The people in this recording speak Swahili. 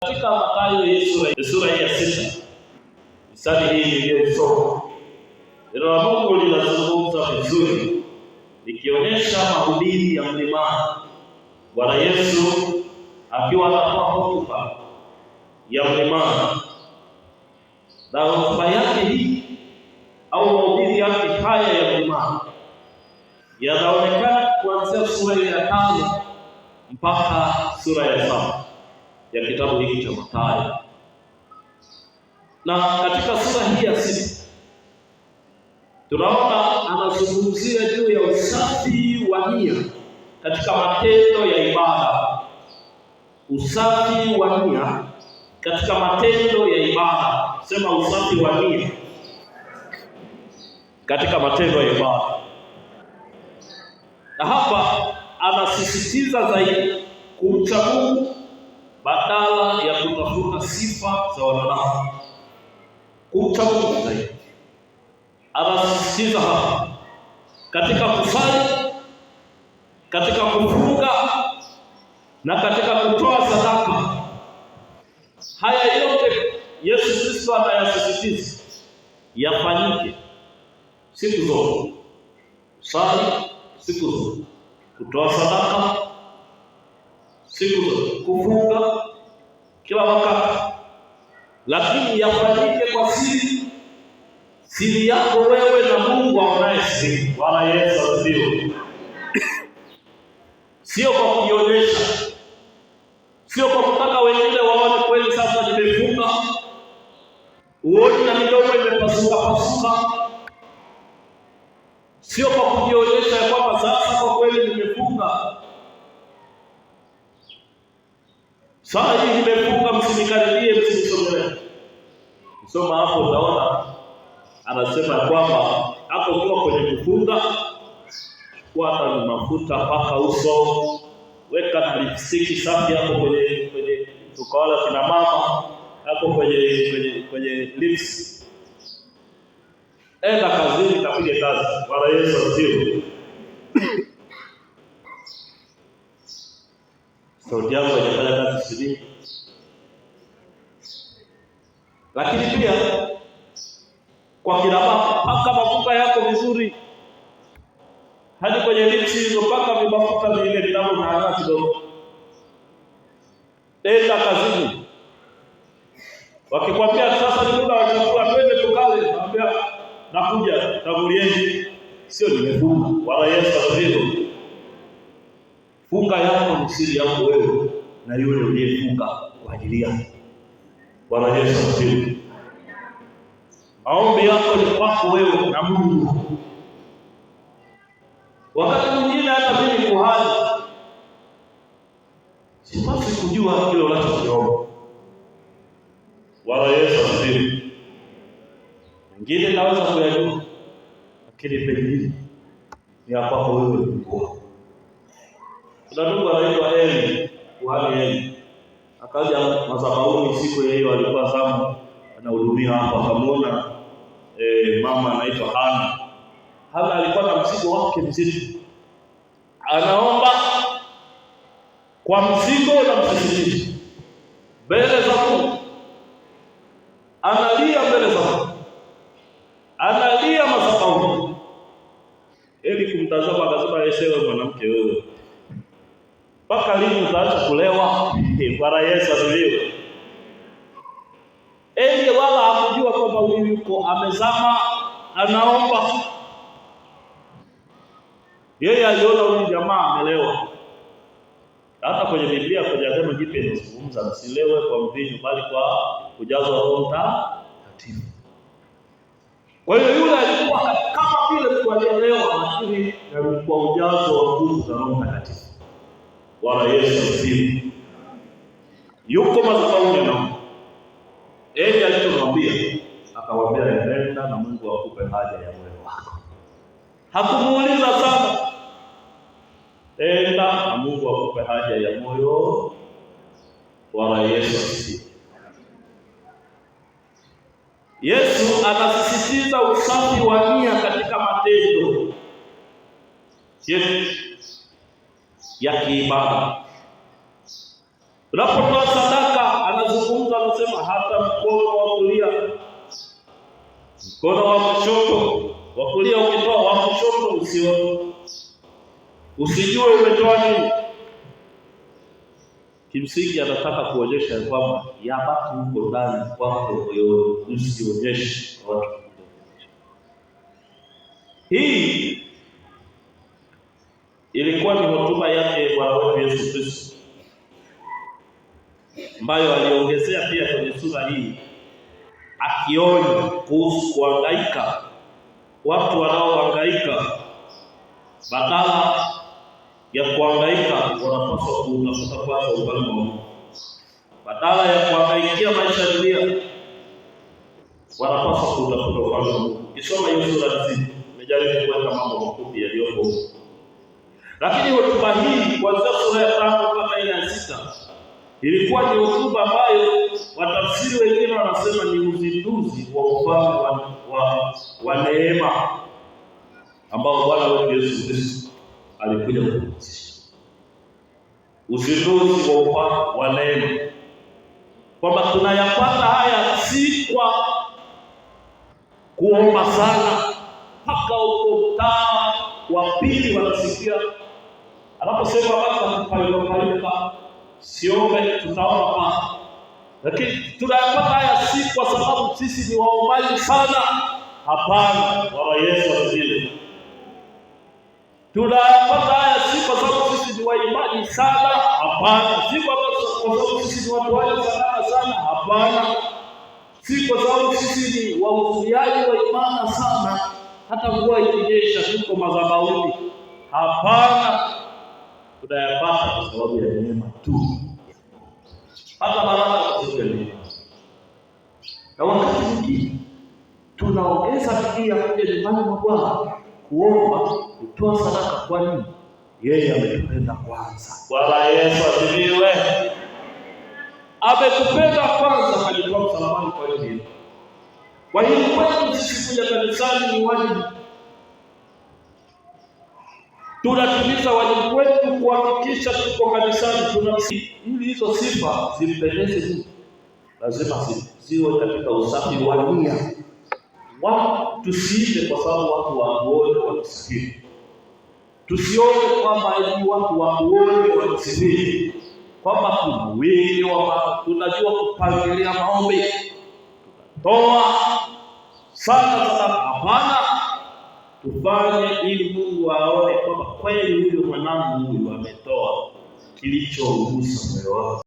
Katika Mathayo sura ya 6 mstari hii niliyosoma, neno la Mungu linazungumza vizuri likionyesha mahubiri ya mlimani. Bwana Yesu akiwa anatoa hotuba ya mlimani, na hotuba yake hii au mahubiri yake haya ya mlimani yanaonekana kuanzia sura ya 5 mpaka sura ya 7 ya kitabu hiki cha Mathayo. Na katika sura hii ya 6 tunaona anazungumzia juu ya usafi wa nia katika matendo ya ibada. Usafi wa nia katika matendo ya ibada. Sema usafi wa nia katika matendo ya ibada. Na hapa anasisitiza zaidi kumcha Mungu badala ya kutafuta sifa za wanadamu. Kumcha Mungu zaidi. Anasisitiza hapa katika kusali, katika kufunga na katika kutoa sadaka. Haya yote Yesu Kristo anayasisitiza yafanyike siku zote. Sali siku zote, kutoa sadaka siku zote, kufunga kila wakati, lakini yafanyike kwa siri yako wewe na Mungu aonaye siri. Bwana Yesu asifiwe. Sio kwa kujionyesha, sio kwa kutaka wengine waone kweli sasa nimefunga, uone na midomo imepasuka. Sio kwa kujionyesha ya kwamba sasa kwa kweli nimefunga. Saa hii nimefunga, msinikaribie, msinisogelee. Soma hapo utaona anasema kwamba hapo kwa kwenye kufunga, hata ni mafuta paka uso, weka na lipstick safi hapo kwenye tukawala kina mama hapo kwenye lips. Enda kazini kapige kazi. Bwana Yesu asifiwe. Sauti yangu inafanya kazi siri. Lakini pia kwa kila baba, paka mafuta yako vizuri. Hadi kwenye lips hizo paka mafuta vile vinavyoang'aa kidogo. Enda kazini. Wakikwambia sasa ni muda wa chakula, twende tukale, naambia nakuja, tangulieni, sio nimefunga. Bwana Yesu asifiwe. Funga yako ni siri yako wewe na yule uliyefunga kwa ajili yake. Bwana Yesu asifiwe. Maombi yako ni kwako wewe na Mungu. Wakati mwingine hata mimi kuhani sipasi kujua kile unachokiomba. Bwana Yesu asifiwe. Wengine naweza kuyajua, lakini pengine ni hapa wewe Mungu. Kuna ndugu anaitwa Eli, kuhani Eli. Akaja madhabahuni siku hiyo alikuwa zamu anahudumia hapa, akamwona mama anaitwa Hana. Hana alikuwa na mzigo wake mzito. Anaomba kwa mzigo na msisitizo mbele za Mungu. Analia mbele za Mungu. Analia madhabahuni. Eli kumtazama akasema, "Yesu mwanamke wewe, mpaka lini utaacha kulewa?" Bwana Yesu asifiwe. Eli wala hakujua kwamba huyu yuko amezama anaomba. Yeye aliona huyu jamaa amelewa. Hata kwenye Biblia kwenye Agano Jipya inazungumza msilewe kwa mvinyo bali kwa kujazwa Roho Mtakatifu. Kwa hiyo yule alikuwa kama vile mtu aliyelewa, lakini alikuwa ujazo wa nguvu za Roho Mtakatifu. Bwana Yesu asifiwe. Yuko madhabahuni na Eli alichomwambia, akamwambia nenda na Mungu akupe haja ya moyo wako. Hakumuuliza sana. Enda na Mungu akupe haja ya moyo. Bwana Yesu asifiwe. Yesu anasisitiza usafi wa nia katika matendo yetu ya kiibada. Unapotoa sadaka anazungumza mkono wa kushoto, wa kulia ukitoa, wa kushoto usijue umetoa nini. Kimsingi anataka kuonyesha kwamba yabaki huko ndani kwako moyoni, usionyeshe watu. Hii ilikuwa ni hotuba yake Bwana wetu Yesu Kristo, ambayo aliongezea pia kwenye sura hii, akionya kuhusu kuhangaika. Watu wanaohangaika, badala ya kuhangaika wanapaswa kutafuta kwanza ufalme wa Mungu. Badala ya kuhangaikia maisha ya dunia, wanapaswa kutafuta ufalme wa Mungu. Ukisoma hiyo sura nzima, nimejaribu kuweka mambo mafupi yaliyopo, lakini hotuba hii kuanzia sura ya 5 mpaka ile ya 6 ilikuwa ni hotuba ambayo watafsiri wengine wanasema ni uzinduzi wa ufalme wa neema ambao Bwana wetu Yesu Kristo alikuja kuanzisha. Uzinduzi wa ufalme wa neema, kwamba tunayapata haya si kwa kuomba sana. Mpaka huko mtaa wa pili wanasikia anaposema basi kupalipa siombe tutaona pa. Lakini tunayapata haya si kwa sababu sisi ni waombaji sana. Hapana, Bwana Yesu asifiwe. Tunayapata haya si kwa sababu sisi ni waimbaji sana. Hapana, si kwa sababu sisi ni watu wale sana. Hapana, si kwa sababu sisi ni wahudhuriaji wa imani sana, hata mvua ikinyesha tuko madhabahuni. Hapana, tunayapata kwa sababu ya neema tu. Hata baraka kutoka neema. Na wakati mwingine tunaongeza pia kuja nyumbani mwa Bwana kuomba, kutoa sadaka. Kwa nini? Yeye ametupenda kwanza. Bwana Yesu asifiwe. Ametupenda kwanza, alikuwa msalabani kwa ajili yetu. Kwa hiyo kwetu sisi kuja kanisani ni wajibu. Tunatimiza wajibu wetu kuhakikisha tuko kanisani, ili hizo sifa zimpendeze Mungu. Lazima ziwe katika usafi wa nia. Tusiende kwa sababu watu waone watusikie. Tusione kwamba ili watu waone watusikie, kwamba tunajua kupangilia maombi, tutatoa sana. Hapana, tufanye ili Mungu aone kwamba kweli huyu mwanangu huyu ametoa kilichogusa moyo wake.